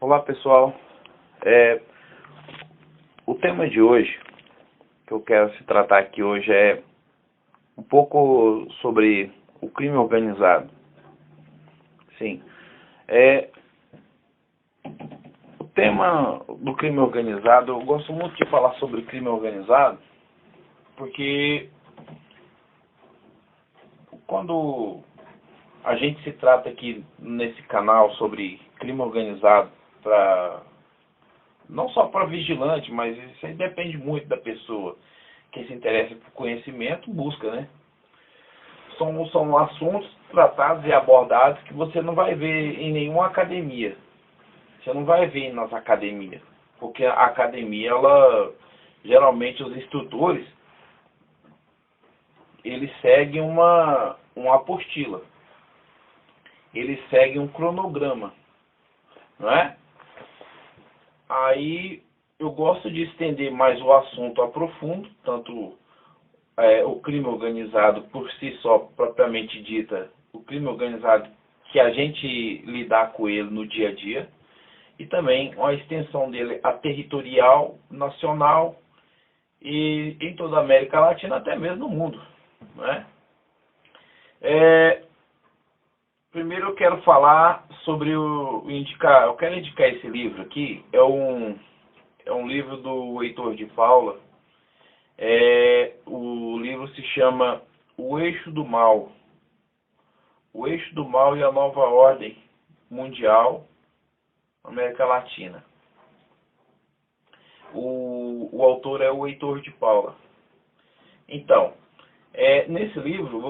Olá pessoal, o tema de hoje que eu quero se tratar aqui hoje é um pouco sobre o crime organizado. Sim, o tema do crime organizado, eu gosto muito de falar sobre crime organizado, porque quando a gente se trata aqui nesse canal sobre crime organizado, não só para vigilante, mas isso aí depende muito da pessoa. Quem se interessa por conhecimento busca, né? São assuntos tratados e abordados que você não vai ver em nenhuma academia. Você não vai ver nas academias. Porque a academia, geralmente os instrutores, eles seguem uma apostila. Eles seguem um cronograma, não é? Aí eu gosto de estender mais o assunto a profundo, tanto o crime organizado por si só, propriamente dita, o crime organizado que a gente lidar com ele no dia a dia, e também a extensão dele a territorial, nacional e em toda a América Latina, até mesmo no mundo, não é? Primeiro eu quero falar sobre eu quero indicar esse livro aqui, é um livro do Heitor de Paula. O livro se chama O Eixo do Mal. O Eixo do Mal e a Nova Ordem Mundial, América Latina. O autor é o Heitor de Paula. Então, nesse livro eu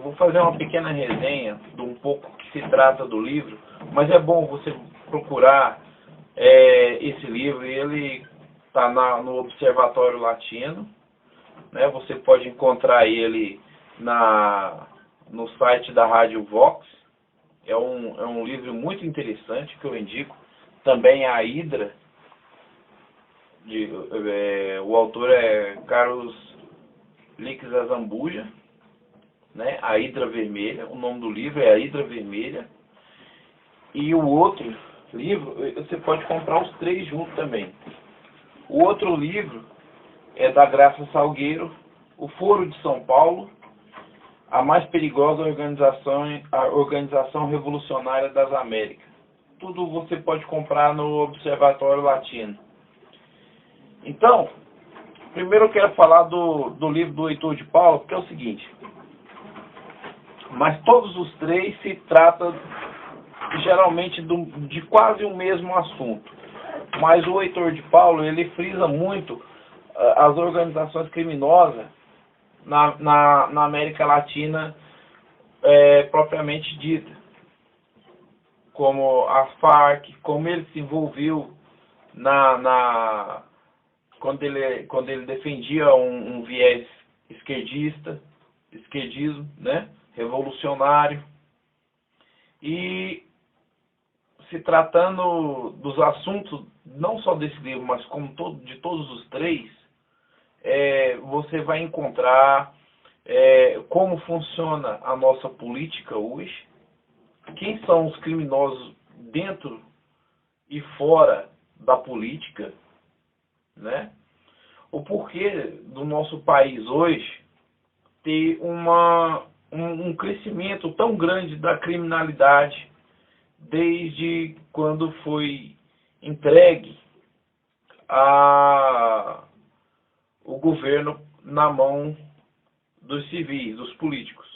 vou fazer uma pequena resenha de um pouco que se trata do livro, mas é bom você procurar esse livro. Ele está no Observatório Latino, né? Você pode encontrar ele no site da Rádio Vox. É um livro muito interessante que eu indico. Também a Hidra, o autor é Carlos Lix Azambuja, né? A Hidra Vermelha, o nome do livro é A Hidra Vermelha. E o outro livro, você pode comprar os três juntos também. O outro livro é da Graça Salgueiro, O Foro de São Paulo, a mais perigosa organização revolucionária das Américas. Tudo você pode comprar no Observatório Latino. Então, primeiro eu quero falar do livro do Heitor de Paula, porque é o seguinte: mas todos os três se tratam geralmente de quase o mesmo assunto. Mas o Heitor de Paula, ele frisa muito as organizações criminosas na América Latina propriamente dita, como a FARC, como ele se envolveu quando ele defendia um viés esquerdismo, né, revolucionário. E se tratando dos assuntos, não só desse livro, mas como de todos os três, você vai encontrar como funciona a nossa política hoje, quem são os criminosos dentro e fora da política, né? O porquê do nosso país hoje ter um crescimento tão grande da criminalidade desde quando foi entregue o governo na mão dos civis, dos políticos,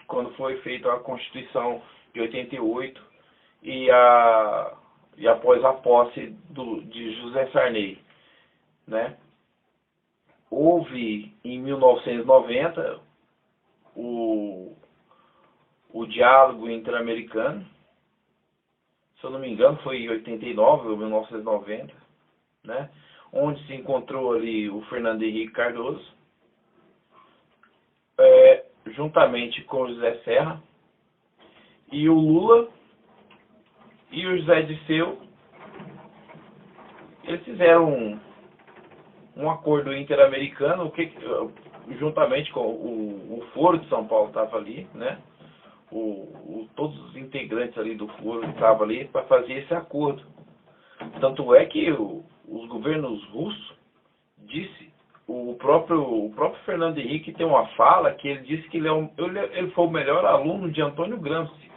quando foi feita a Constituição de 88 e após a posse de José Sarney, né? Houve em 1990 o diálogo interamericano, se eu não me engano foi em 89 ou 1990, né? Onde se encontrou ali o Fernando Henrique Cardoso, juntamente com o José Serra, e o Lula e o José Dirceu. Eles fizeram um acordo interamericano, juntamente com o Foro de São Paulo estava ali, né? todos os integrantes ali do foro estavam ali para fazer esse acordo. Tanto é que os governos russos disse, o próprio Fernando Henrique tem uma fala que ele disse que ele foi o melhor aluno de Antônio Gramsci.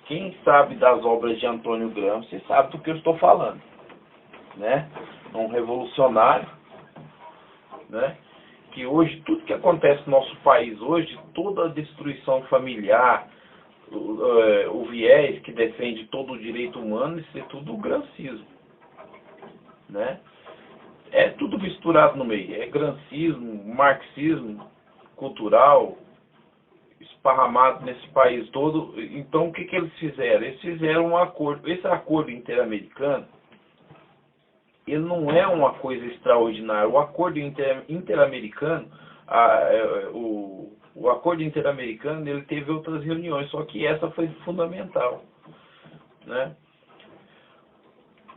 Quem sabe das obras de Antônio Gramsci sabe do que eu estou falando, né? Um revolucionário, né? Que hoje, tudo que acontece no nosso país hoje, toda a destruição familiar, o viés que defende todo o direito humano, isso é tudo gramscismo, né? É tudo misturado no meio, é gramscismo, marxismo cultural, esparramado nesse país todo. Então o que eles fizeram? Eles fizeram um acordo, esse acordo interamericano, ele não é uma coisa extraordinária. O acordo interamericano, o acordo interamericano, ele teve outras reuniões, só que essa foi fundamental, né?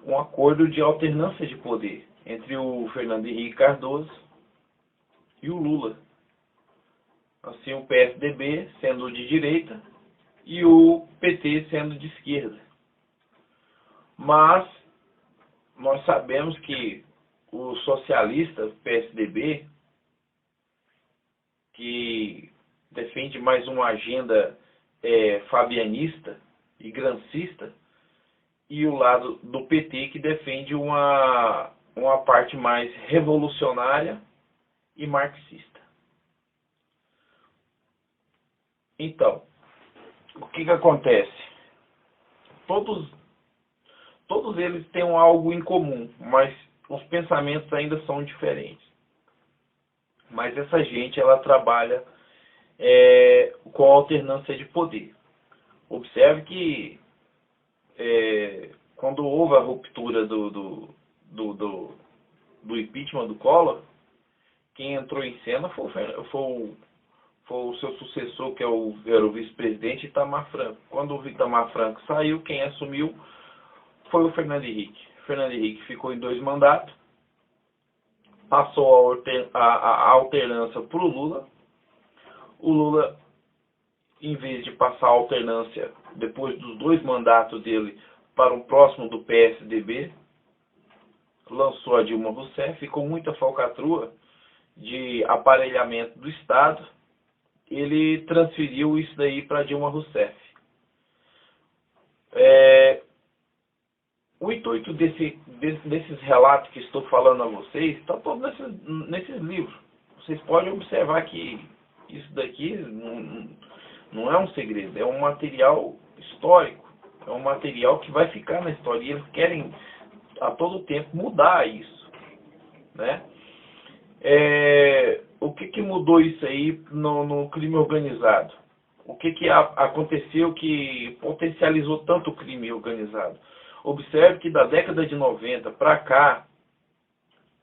Um acordo de alternância de poder entre o Fernando Henrique Cardoso e o Lula. Assim, o PSDB sendo de direita e o PT sendo de esquerda. Mas nós sabemos que o socialista PSDB, que defende mais uma agenda fabianista e grancista, e o lado do PT, que defende uma parte mais revolucionária e marxista. Então, o que acontece? Todos eles têm algo em comum, mas os pensamentos ainda são diferentes. Mas essa gente, ela trabalha com alternância de poder. Observe que quando houve a ruptura do impeachment do Collor, quem entrou em cena foi o seu sucessor, que era o vice-presidente Itamar Franco. Quando o Itamar Franco saiu, quem assumiu foi o Fernando Henrique. O Fernando Henrique ficou em 2 mandatos, passou a alternância para o Lula. O Lula, em vez de passar a alternância depois dos 2 mandatos dele para um próximo do PSDB, lançou a Dilma Rousseff, e com muita falcatrua de aparelhamento do Estado, ele transferiu isso daí para Dilma Rousseff. O intuito desses relatos que estou falando a vocês está todo nesses livros. Vocês podem observar que isso daqui não é um segredo, é um material histórico, é um material que vai ficar na história, e eles querem a todo tempo mudar isso, né? O que mudou isso aí no crime organizado? O que aconteceu que potencializou tanto o crime organizado? Observe que da década de 90 para cá,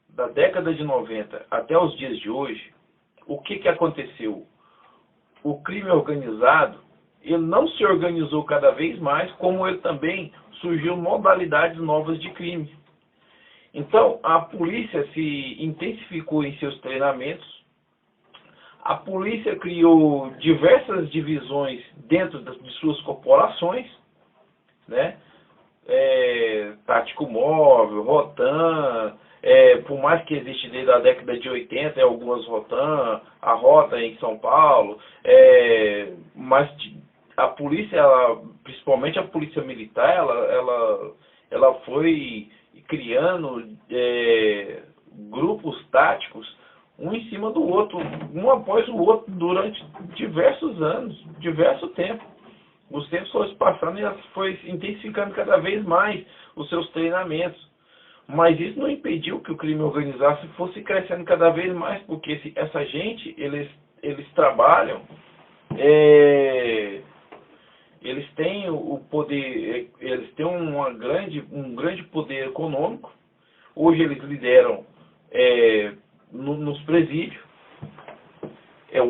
da década de 90 até os dias de hoje, o que aconteceu? O crime organizado, ele não se organizou cada vez mais, como ele também surgiu modalidades novas de crime. Então, a polícia se intensificou em seus treinamentos, a polícia criou diversas divisões dentro de suas corporações, né? Tático Móvel, Rotan, por mais que existe desde a década de 80 algumas Rotan, a Rota em São Paulo, mas a polícia, principalmente a polícia militar, ela foi criando grupos táticos, um em cima do outro, um após o outro, durante diversos anos, diverso tempo. Os tempos foram passando e ela foi intensificando cada vez mais os seus treinamentos. Mas isso não impediu que o crime organizado fosse crescendo cada vez mais, porque essa gente, eles trabalham, eles têm o poder, eles têm um grande poder econômico. Hoje eles lideram nos presídios. É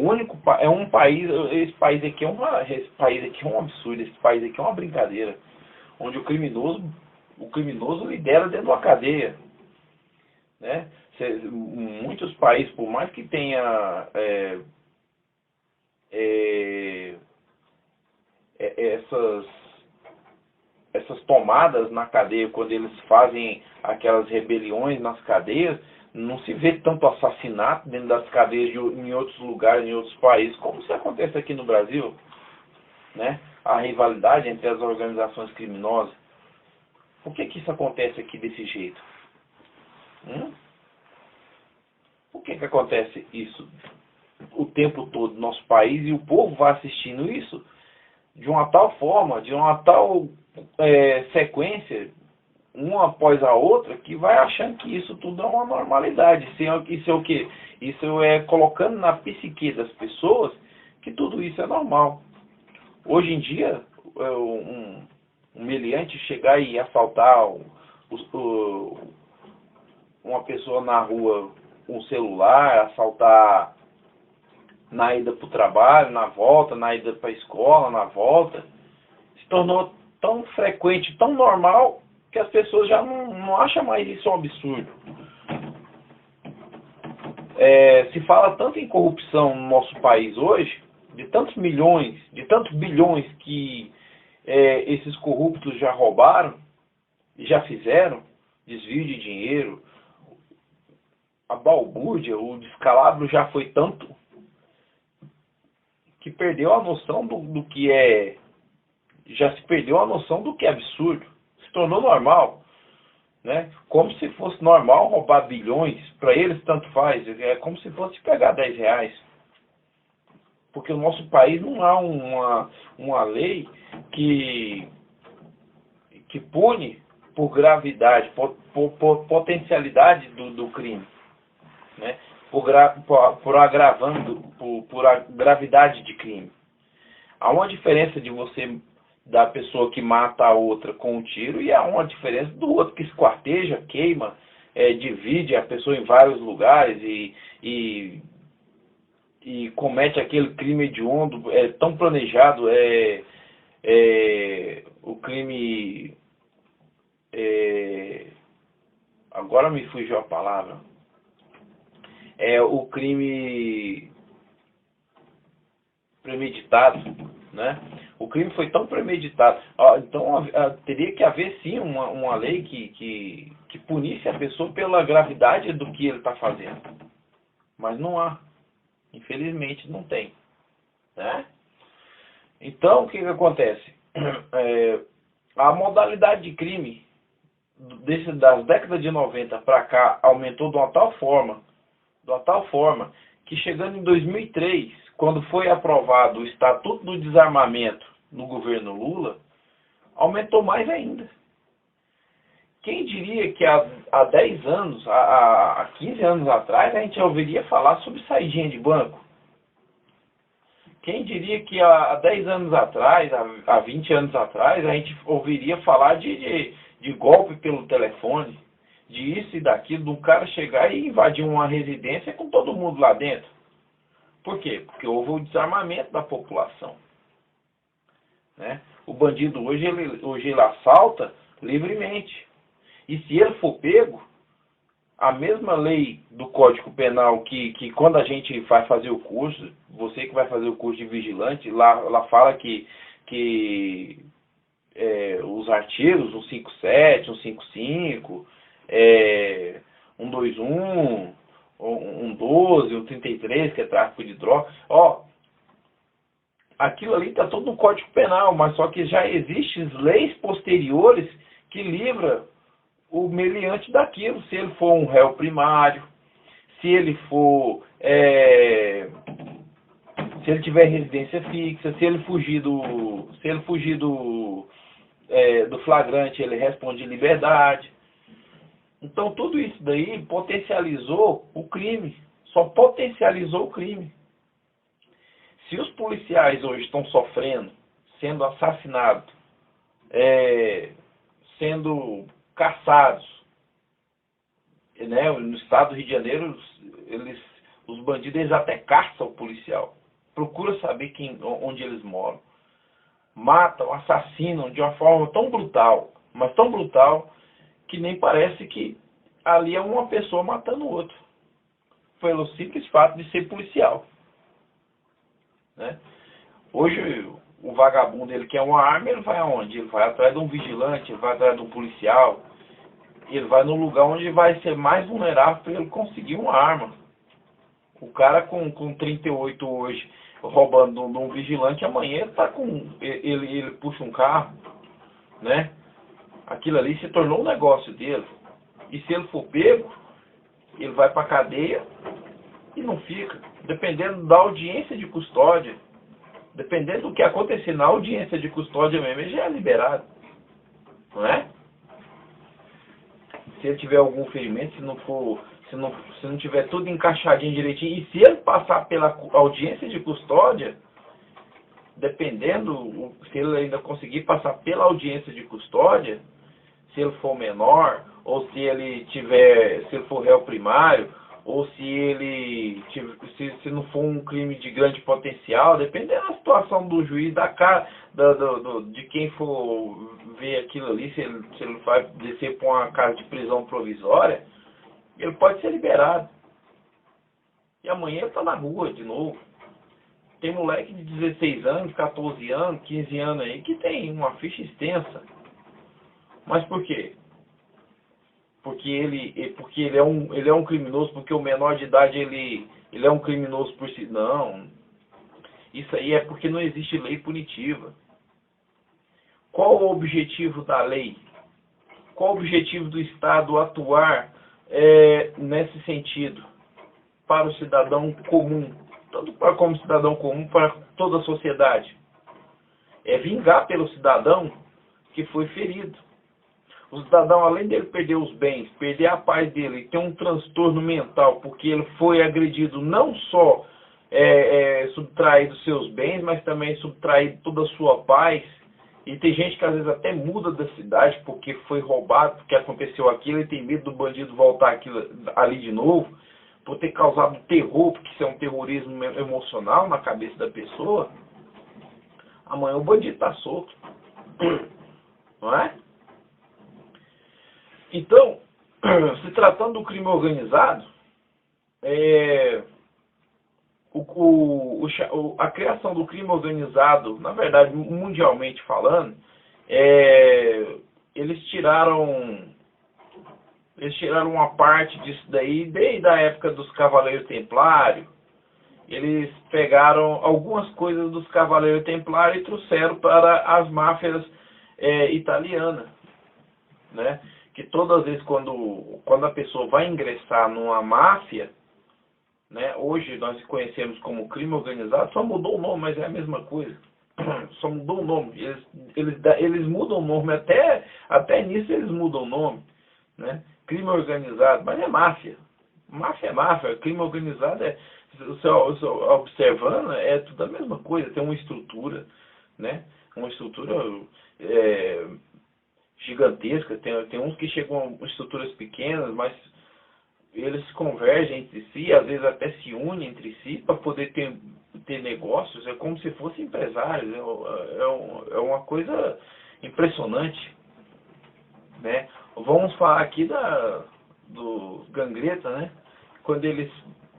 um país, esse país aqui é um absurdo, esse país aqui é uma brincadeira, onde o criminoso lidera dentro da cadeia, né? Muitos países, por mais que tenha essas tomadas na cadeia, quando eles fazem aquelas rebeliões nas cadeias, não se vê tanto assassinato dentro das cadeias em outros lugares, em outros países, como se acontece aqui no Brasil, né? A rivalidade entre as organizações criminosas. Por que isso acontece aqui desse jeito? Por que acontece isso o tempo todo no nosso país e o povo vai assistindo isso de uma tal forma, de uma tal sequência, uma após a outra, que vai achando que isso tudo é uma normalidade. Isso é o quê? Isso é colocando na psique das pessoas que tudo isso é normal. Hoje em dia, um meliante chegar e assaltar uma pessoa na rua com um celular, assaltar na ida para o trabalho, na volta, na ida para a escola, na volta, se tornou tão frequente, tão normal, que as pessoas já não acham mais isso um absurdo. Se fala tanto em corrupção no nosso país hoje, de tantos milhões, de tantos bilhões que esses corruptos já roubaram, e já fizeram, desvio de dinheiro, a balbúrdia, o descalabro já foi tanto, que perdeu a noção do que é, já se perdeu a noção do que é absurdo, se tornou normal, né? Como se fosse normal roubar bilhões, para eles tanto faz, é como se fosse pegar 10 reais, porque no nosso país não há uma lei que pune por gravidade, por potencialidade do crime, né? Por agravando, por a gravidade de crime. Há uma diferença da pessoa que mata a outra com um tiro, e há uma diferença do outro que esquarteja, queima, divide a pessoa em vários lugares e comete aquele crime hediondo, tão planejado, o crime, agora me fugiu a palavra, o crime premeditado, né? O crime foi tão premeditado. Então teria que haver sim uma lei que punisse a pessoa pela gravidade do que ele está fazendo. Mas não há. Infelizmente não tem, né? Então o que acontece? A modalidade de crime das décadas de 90 para cá aumentou de uma tal forma que, chegando em 2003, quando foi aprovado o Estatuto do Desarmamento no governo Lula, aumentou mais ainda. Quem diria que há 10 anos, há 15 anos atrás, a gente ouviria falar sobre saidinha de banco? Quem diria que há 10 anos atrás, há 20 anos atrás, a gente ouviria falar de golpe pelo telefone, de isso e daquilo, de um cara chegar e invadir uma residência com todo mundo lá dentro? Por quê? Porque houve o desarmamento da população, né? O bandido hoje ele assalta livremente. E se ele for pego, a mesma lei do Código Penal que quando a gente vai fazer o curso, você que vai fazer o curso de vigilante, lá fala que os artigos 157, 155, 121, 112, 133, que é tráfico de droga, aquilo ali está todo no Código Penal, mas só que já existem leis posteriores que livram o meliante daquilo, se ele for um réu primário, se ele tiver residência fixa, se ele fugir do flagrante, ele responde de liberdade. Então tudo isso daí potencializou o crime, só potencializou o crime. Se os policiais hoje estão sofrendo, sendo assassinados, sendo caçados, né? No estado do Rio de Janeiro, os bandidos eles até caçam o policial, procuram saber onde eles moram, matam, assassinam de uma forma tão brutal, mas tão brutal, que nem parece que ali é uma pessoa matando o outro, pelo simples fato de ser policial, né? Hoje o vagabundo ele quer uma arma, ele vai aonde? Ele vai atrás de um vigilante, ele vai atrás de um policial, ele vai no lugar onde vai ser mais vulnerável para ele conseguir uma arma. O cara com 38 hoje roubando de um vigilante, amanhã ele tá ele puxa um carro, né? Aquilo ali se tornou um negócio dele. E se ele for pego, ele vai pra cadeia e não fica. Dependendo da audiência de custódia, dependendo do que acontecer na audiência de custódia mesmo, ele já é liberado. Não é? Se ele tiver algum ferimento, se não tiver tudo encaixadinho direitinho, e se ele passar pela audiência de custódia, dependendo, se ele ainda conseguir passar pela audiência de custódia, se ele for menor, ou se ele for réu primário, ou se ele se não for um crime de grande potencial, dependendo da situação do juiz, de quem for ver aquilo ali, se ele vai descer para uma casa de prisão provisória, ele pode ser liberado. E amanhã ele está na rua de novo. Tem moleque de 16 anos, 14 anos, 15 anos aí que tem uma ficha extensa. Mas por quê? Porque ele é um criminoso, porque o menor de idade ele é um criminoso por si. Não. Isso aí é porque não existe lei punitiva. Qual o objetivo da lei? Qual o objetivo do Estado atuar nesse sentido? Para o cidadão comum, tanto como cidadão comum, para toda a sociedade. É vingar pelo cidadão que foi ferido. O cidadão, além dele perder os bens, perder a paz dele, ter um transtorno mental, porque ele foi agredido, não só subtraído seus bens, mas também subtraído toda a sua paz. E tem gente que às vezes até muda da cidade porque foi roubado, porque aconteceu aquilo, e tem medo do bandido voltar ali de novo, por ter causado terror, porque isso é um terrorismo emocional na cabeça da pessoa. Amanhã o bandido está solto. Não é? Então, se tratando do crime organizado, a criação do crime organizado, na verdade, mundialmente falando, eles tiraram uma parte disso daí desde a época dos Cavaleiros Templários. Eles pegaram algumas coisas dos Cavaleiros Templários e trouxeram para as máfias italianas, né? Que todas as vezes quando a pessoa vai ingressar numa máfia, né, hoje nós conhecemos como crime organizado, só mudou o nome, mas é a mesma coisa. Só mudou o nome. Eles mudam o nome, até nisso eles mudam o nome, né? Crime organizado, mas é máfia. Máfia é máfia, crime organizado observando, é tudo a mesma coisa, tem uma estrutura, né? Uma estrutura gigantesca, tem uns que chegam a estruturas pequenas, mas eles convergem entre si, às vezes até se unem entre si para poder ter negócios, é como se fossem empresários, é uma coisa impressionante, né? Vamos falar aqui dos gangreta, né? Quando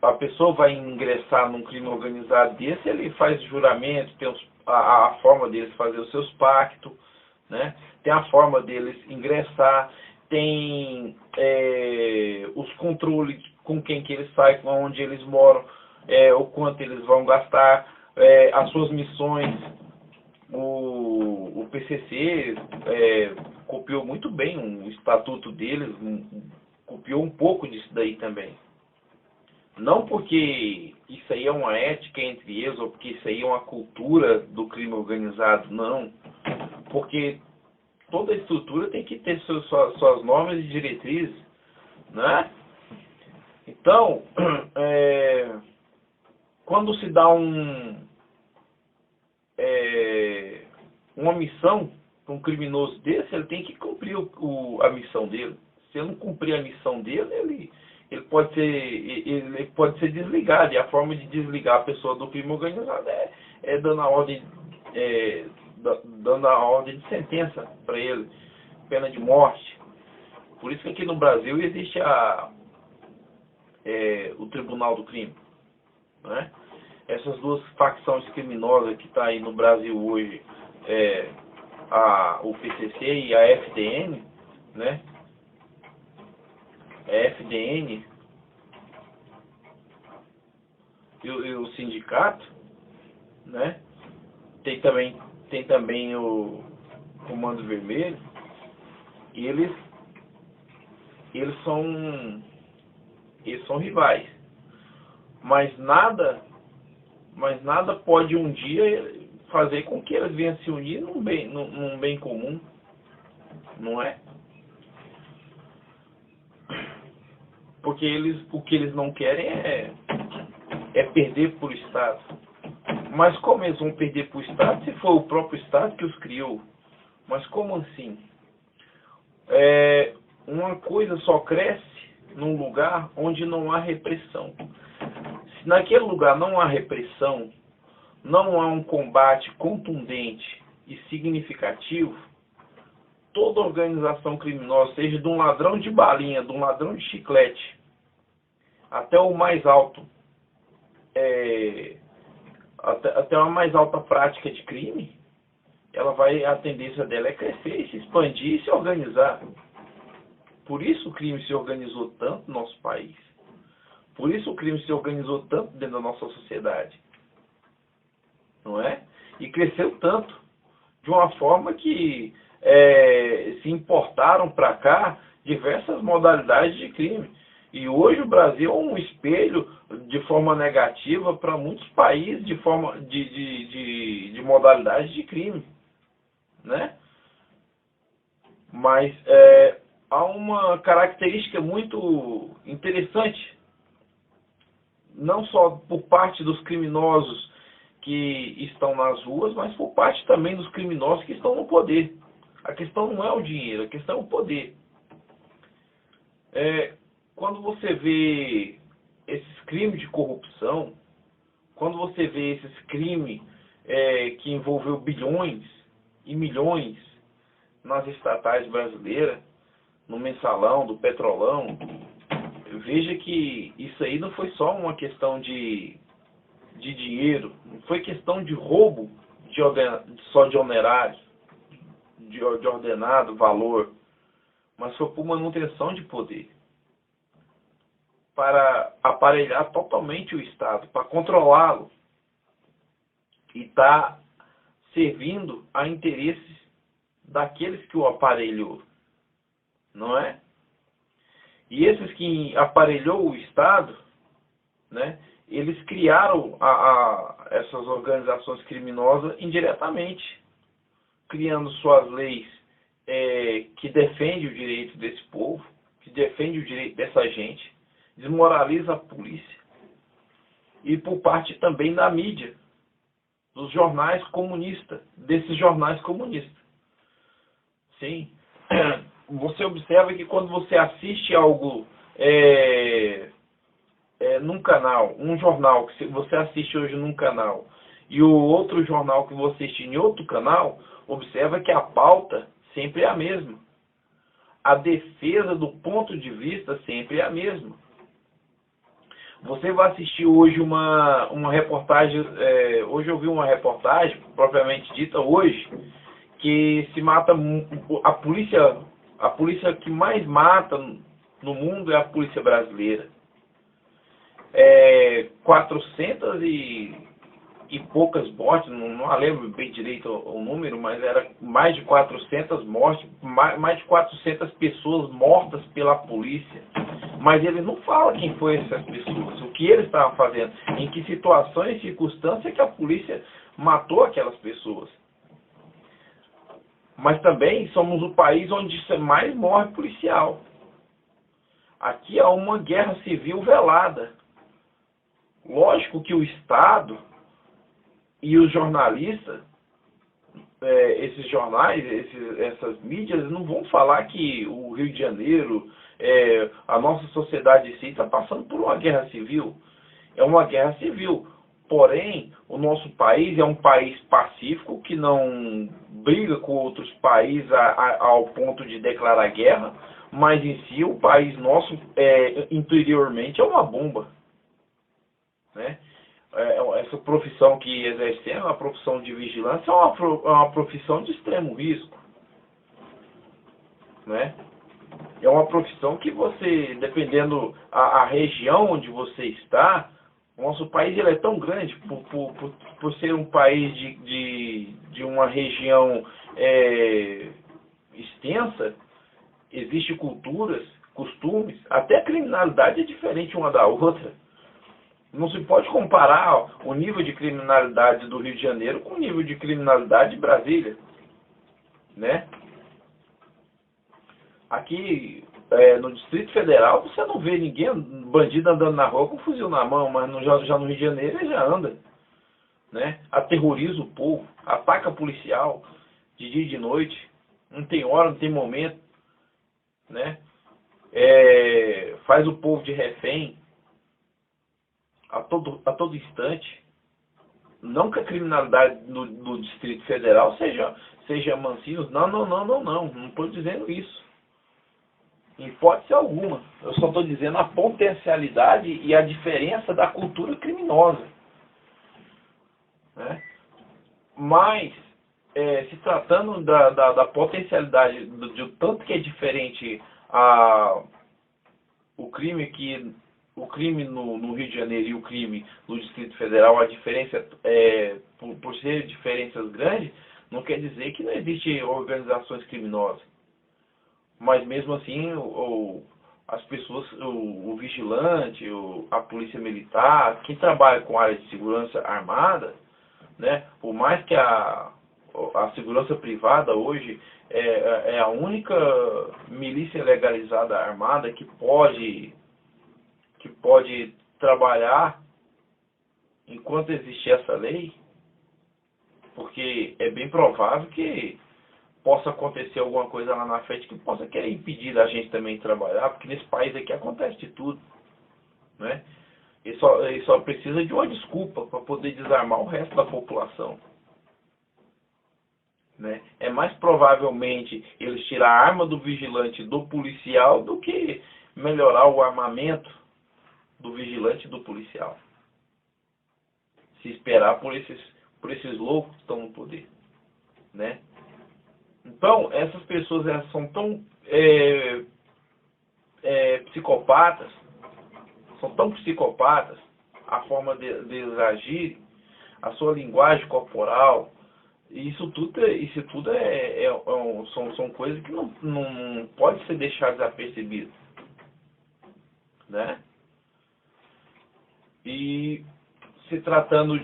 a pessoa vai ingressar num crime organizado desse, ele faz juramento, tem a forma deles fazer os seus pactos, né? Tem a forma deles ingressar, tem os controles com quem que eles saem, onde eles moram, o quanto eles vão gastar, as suas missões. O PCC copiou muito bem o estatuto deles, copiou um pouco disso daí também. Não porque isso aí é uma ética entre eles, ou porque isso aí é uma cultura do crime organizado, não. Porque toda estrutura tem que ter suas normas e diretrizes, né? Então, quando se dá uma missão para um criminoso desse, ele tem que cumprir a missão dele. Se ele não cumprir a missão dele, ele pode ser desligado. E a forma de desligar a pessoa do crime organizado é dando a ordem de sentença para ele, pena de morte. Por isso que aqui no Brasil existe o Tribunal do Crime, né? essas duas facções criminosas que está aí no Brasil hoje, o PCC e a FDN, né? A FDN e o sindicato, né? Tem também o Comando Vermelho, e eles são rivais, mas nada pode um dia fazer com que eles venham se unir num bem comum, não é? Porque o que eles não querem é perder por Estado. Mas como eles vão perder por Estado se for o próprio Estado que os criou? Mas como assim? Uma coisa só cresce num lugar onde não há repressão. Se naquele lugar não há repressão, não há um combate contundente e significativo, toda organização criminosa, seja de um ladrão de balinha, de um ladrão de chiclete, até o mais alto, até a mais alta prática de crime, a tendência dela é crescer, se expandir e se organizar. Por isso o crime se organizou tanto no nosso país. Por isso o crime se organizou tanto dentro da nossa sociedade. Não é? E cresceu tanto, de uma forma que se importaram para cá diversas modalidades de crime. E hoje o Brasil é um espelho de forma negativa para muitos países de modalidades de crime, né? Mas há uma característica muito interessante, não só por parte dos criminosos que estão nas ruas, mas por parte também dos criminosos que estão no poder. A questão não é o dinheiro, a questão é o poder. Quando você vê esses crimes de corrupção, quando você vê esses crimes que envolveu bilhões e milhões nas estatais brasileiras, no mensalão, do petrolão, veja que isso aí não foi só uma questão de dinheiro, não foi questão de roubo só de honorários, de ordenado valor, mas foi por manutenção de poder, para aparelhar totalmente o Estado, para controlá-lo e estar servindo a interesses daqueles que o aparelhou, não é? E esses que aparelhou o Estado, né, eles criaram essas organizações criminosas indiretamente, criando suas leis que defendem o direito desse povo, que defendem o direito dessa gente, desmoraliza a polícia, e por parte também da mídia, dos jornais comunistas, desses jornais comunistas. Sim, você observa que quando você assiste algo num canal, um jornal que você assiste hoje num canal, e o outro jornal que você assiste em outro canal, observa que a pauta sempre é a mesma. A defesa do ponto de vista sempre é a mesma. Você vai assistir hoje uma reportagem, hoje eu vi uma reportagem, propriamente dita hoje, que se mata a polícia que mais mata no mundo é a polícia brasileira. 400 e poucas mortes, não lembro bem direito o número, mas era mais de 400 mortes, mais de 400 pessoas mortas pela polícia. Mas ele não fala quem foi essas pessoas, o que ele estava fazendo, em que situações e circunstâncias que a polícia matou aquelas pessoas. Mas também somos o país onde mais morre policial. Aqui há uma guerra civil velada. Lógico que o Estado e os jornalistas, esses jornais, essas mídias, não vão falar que o Rio de Janeiro, a nossa sociedade em si, está passando por uma guerra civil. É uma guerra civil. Porém, o nosso país é um país pacífico, que não briga com outros países ao ponto de declarar guerra, mas em si o país nosso, interiormente, é uma bomba, né? essa profissão que exercemos, a profissão de vigilância, é uma profissão de extremo risco, né? É uma profissão que você, dependendo a região onde você está, o nosso país ele é tão grande, por ser um país de uma região extensa, existem culturas, costumes, até a criminalidade é diferente uma da outra. Não se pode comparar o nível de criminalidade do Rio de Janeiro com o nível de criminalidade de Brasília, né? Aqui no Distrito Federal você não vê ninguém, bandido andando na rua com um fuzil na mão, mas já no Rio de Janeiro ele já anda, né? Aterroriza o povo, ataca policial de dia e de noite, não tem hora, não tem momento, né? Faz o povo de refém a todo instante. Não que a criminalidade no Distrito Federal seja mansinhos, não estou dizendo isso. Em hipótese alguma. Eu só estou dizendo a potencialidade e a diferença da cultura criminosa, né? Mas, se tratando da potencialidade, do tanto que é diferente o crime no Rio de Janeiro e o crime no Distrito Federal, a diferença por ser diferenças grandes, não quer dizer que não existem organizações criminosas. Mas mesmo assim, as pessoas, o vigilante, a polícia militar, quem trabalha com área de segurança armada, né, por mais que a segurança privada hoje é a única milícia legalizada armada que pode trabalhar enquanto existe essa lei, porque é bem provável que possa acontecer alguma coisa lá na frente que possa querer impedir a gente também de trabalhar, porque nesse país aqui acontece de tudo, né? E só precisa de uma desculpa para poder desarmar o resto da população, né? É mais provavelmente eles tirar a arma do vigilante do policial do que melhorar o armamento do vigilante e do policial. Se esperar por esses loucos que estão no poder, né? Então, essas pessoas elas são tão psicopatas, a forma deles agirem, a sua linguagem corporal, isso tudo são coisas que não pode ser deixadas desapercebidas, né? E se tratando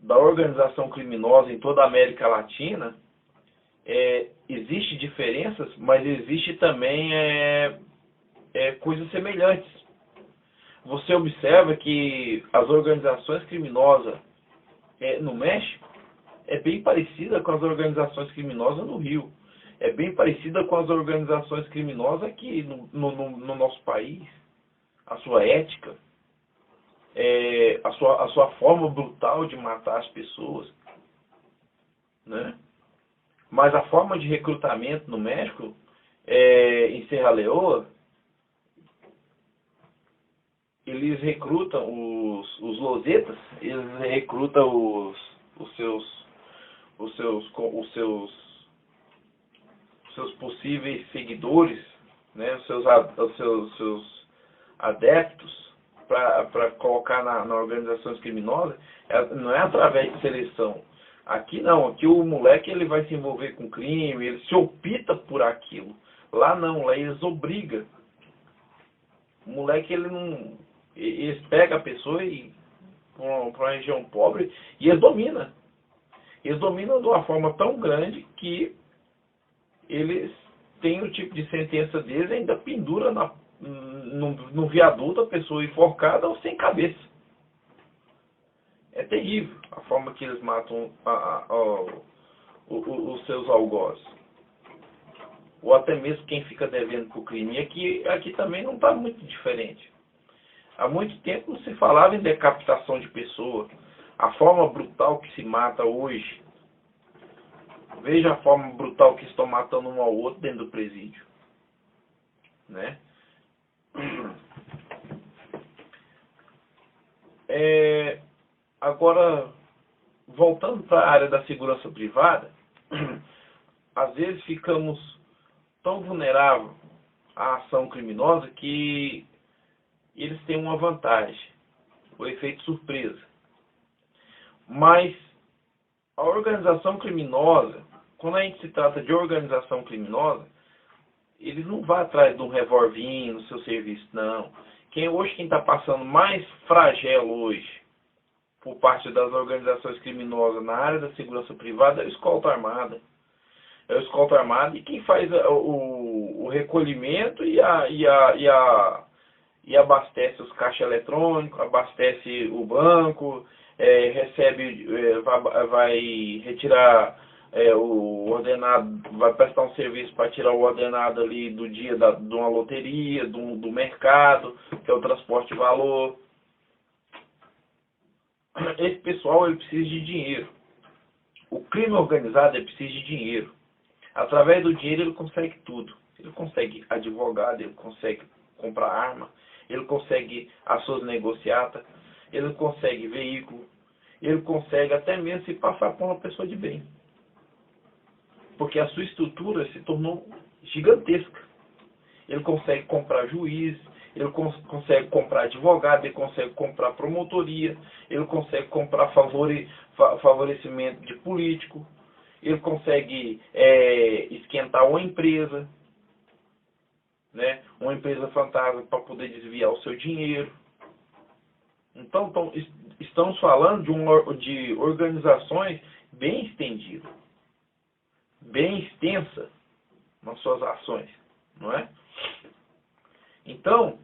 da organização criminosa em toda a América Latina, existe diferenças, mas existe também coisas semelhantes. Você observa que as organizações criminosas no México é bem parecida com as organizações criminosas no Rio. É bem parecida com as organizações criminosas aqui no nosso país. A sua ética, a sua forma brutal de matar as pessoas, né? Mas a forma de recrutamento no México, em Serra Leoa, eles recrutam os losetas, eles recrutam os seus possíveis seguidores, né? Os seus adeptos, para colocar na organizações criminosas, não é através de seleção. Aqui não, aqui o moleque ele vai se envolver com crime, ele se opta por aquilo. Lá não, lá eles obrigam. O moleque eles pegam a pessoa e para uma região pobre e eles dominam. Eles dominam de uma forma tão grande que eles têm o tipo de sentença deles e ainda pendura no viaduto a pessoa enforcada ou sem cabeça. É terrível a forma que eles matam os seus algozes. Ou até mesmo quem fica devendo por crime. E aqui também não está muito diferente. Há muito tempo não se falava em decapitação de pessoa. A forma brutal que se mata hoje. Veja a forma brutal que estão matando um ao outro dentro do presídio, né? Agora, voltando para a área da segurança privada, às vezes ficamos tão vulneráveis à ação criminosa que eles têm uma vantagem, o efeito surpresa. Mas a organização criminosa, quando a gente se trata de organização criminosa, eles não vão atrás de um revolvinho no seu serviço, não. Quem está passando mais flagelo hoje, por parte das organizações criminosas na área da segurança privada, é o escolta armada. É o escolta armada e quem faz o recolhimento e abastece os caixas eletrônicos, abastece o banco, recebe, vai retirar o ordenado, vai prestar um serviço para tirar o ordenado ali do dia de uma loteria, do mercado, que é o transporte de valor. Esse pessoal ele precisa de dinheiro. O crime organizado ele precisa de dinheiro. Através do dinheiro ele consegue tudo. Ele consegue advogado, ele consegue comprar arma, ele consegue ações negociadas, ele consegue veículo, ele consegue até mesmo se passar por uma pessoa de bem. Porque a sua estrutura se tornou gigantesca. Ele consegue comprar juiz, ele consegue comprar advogado, ele consegue comprar promotoria, ele consegue comprar favorecimento de político, ele consegue esquentar uma empresa, né? Uma empresa fantasma para poder desviar o seu dinheiro. Então, estamos falando de organizações bem estendidas, bem extensas nas suas ações, não é? Então,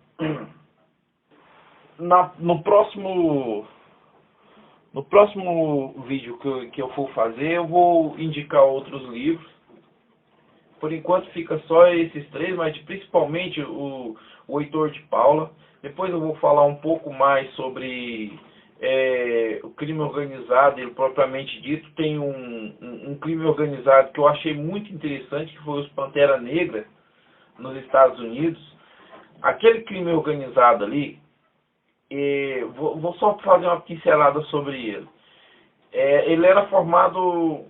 no próximo vídeo que eu for fazer, eu vou indicar outros livros. Por enquanto fica só esses três, mas principalmente o Heitor de Paula. Depois eu vou falar um pouco mais sobre o crime organizado, ele propriamente dito. Tem um crime organizado que eu achei muito interessante, que foi os Pantera Negra, nos Estados Unidos. Aquele crime organizado ali, vou só fazer uma pincelada sobre ele. Ele era formado,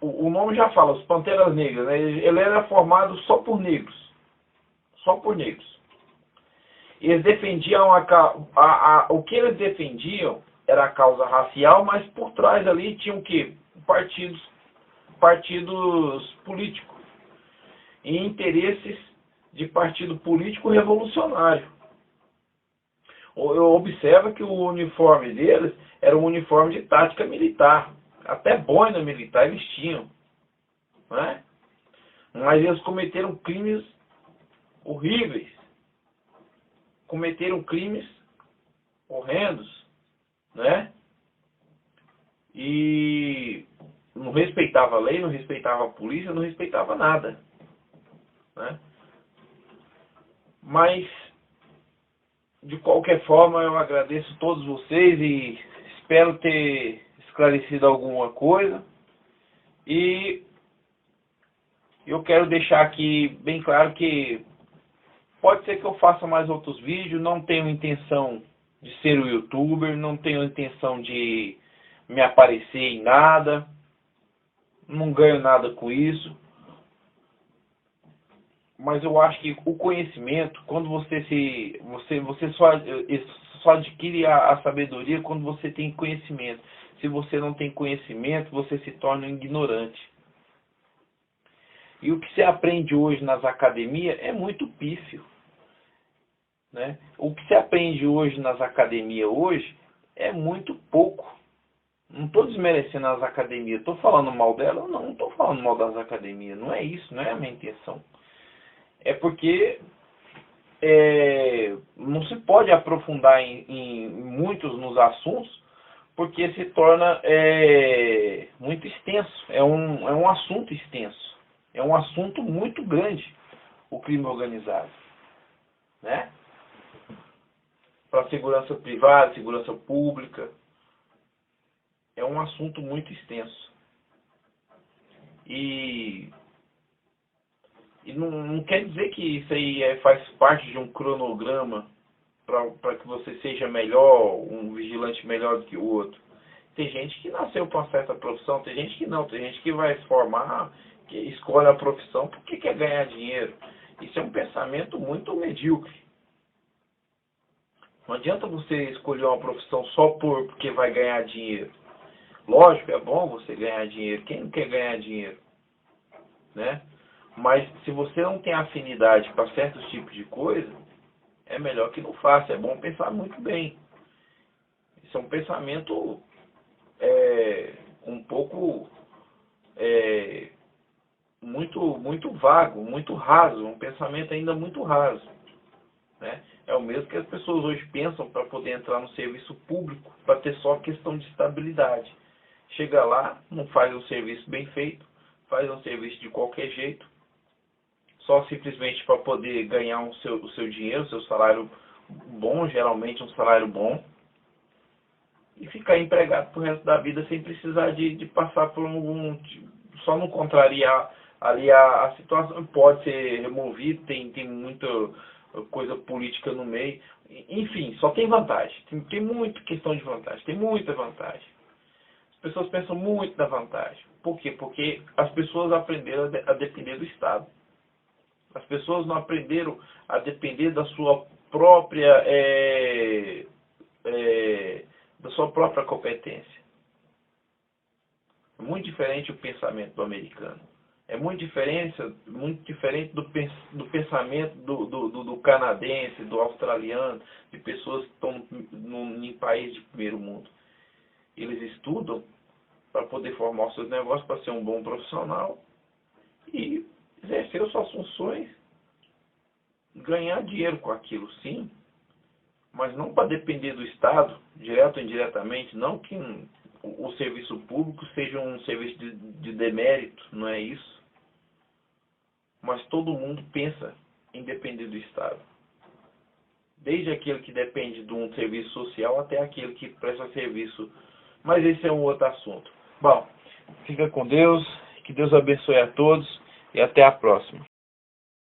o nome já fala, os Panteras Negras, né? Ele era formado só por negros. Só por negros. Eles defendiam o que eles defendiam era a causa racial, mas por trás ali tinham o quê? Partidos políticos e interesses de partido político revolucionário. Observa que o uniforme deles era um uniforme de tática militar. Até boina militar eles tinham. Né? Mas eles cometeram crimes horríveis. Cometeram crimes horrendos. Né? E não respeitava a lei, não respeitava a polícia, não respeitava nada. Né? Mas, de qualquer forma, eu agradeço a todos vocês e espero ter esclarecido alguma coisa. E eu quero deixar aqui bem claro que pode ser que eu faça mais outros vídeos, não tenho intenção de ser um youtuber, não tenho intenção de me aparecer em nada, não ganho nada com isso. Mas eu acho que o conhecimento, quando você só adquire a sabedoria quando você tem conhecimento. Se você não tem conhecimento, você se torna um ignorante. E o que se aprende hoje nas academias é muito pífio. Né? O que se aprende hoje nas academias hoje é muito pouco. Não estou desmerecendo as academias, estou falando mal delas? Não estou falando mal das academias, não é isso, não é a minha intenção. É porque não se pode aprofundar em muitos nos assuntos, porque se torna muito extenso, é um assunto extenso, é um assunto muito grande, o crime organizado. Né? Para segurança privada, segurança pública, é um assunto muito extenso. E não quer dizer que isso aí faz parte de um cronograma para que você seja melhor, um vigilante melhor do que o outro. Tem gente que nasceu com uma certa profissão, tem gente que não, tem gente que vai se formar, que escolhe a profissão porque quer ganhar dinheiro. Isso é um pensamento muito medíocre. Não adianta você escolher uma profissão só porque vai ganhar dinheiro. Lógico, é bom você ganhar dinheiro. Quem não quer ganhar dinheiro? Né? Mas se você não tem afinidade para certos tipos de coisa, é melhor que não faça. É bom pensar muito bem. Isso é um pensamento um pouco muito vago, muito raso, um pensamento ainda muito raso. Né? É o mesmo que as pessoas hoje pensam para poder entrar no serviço público, para ter só questão de estabilidade. Chega lá, não faz um serviço bem feito, faz um serviço de qualquer jeito, só simplesmente para poder ganhar o seu dinheiro, o seu salário bom, geralmente um salário bom, e ficar empregado pro resto da vida sem precisar de passar por só não contrariar ali a situação. Pode ser removido, tem muita coisa política no meio, enfim, só tem vantagem, tem muita questão de vantagem, tem muita vantagem. As pessoas pensam muito na vantagem. Por quê? Porque as pessoas aprenderam a depender do Estado. As pessoas não aprenderam a depender da sua própria competência. É muito diferente o pensamento do americano. É muito diferente do pensamento do canadense, do australiano, de pessoas que estão em países de primeiro mundo. Eles estudam para poder formar os seus negócios, para ser um bom profissional e exercer as suas funções, ganhar dinheiro com aquilo, sim, mas não para depender do Estado, direto ou indiretamente, não que o serviço público seja um serviço de demérito, não é isso. Mas todo mundo pensa em depender do Estado. Desde aquele que depende de um serviço social até aquele que presta serviço. Mas esse é um outro assunto. Bom, fica com Deus, que Deus abençoe a todos e até a próxima.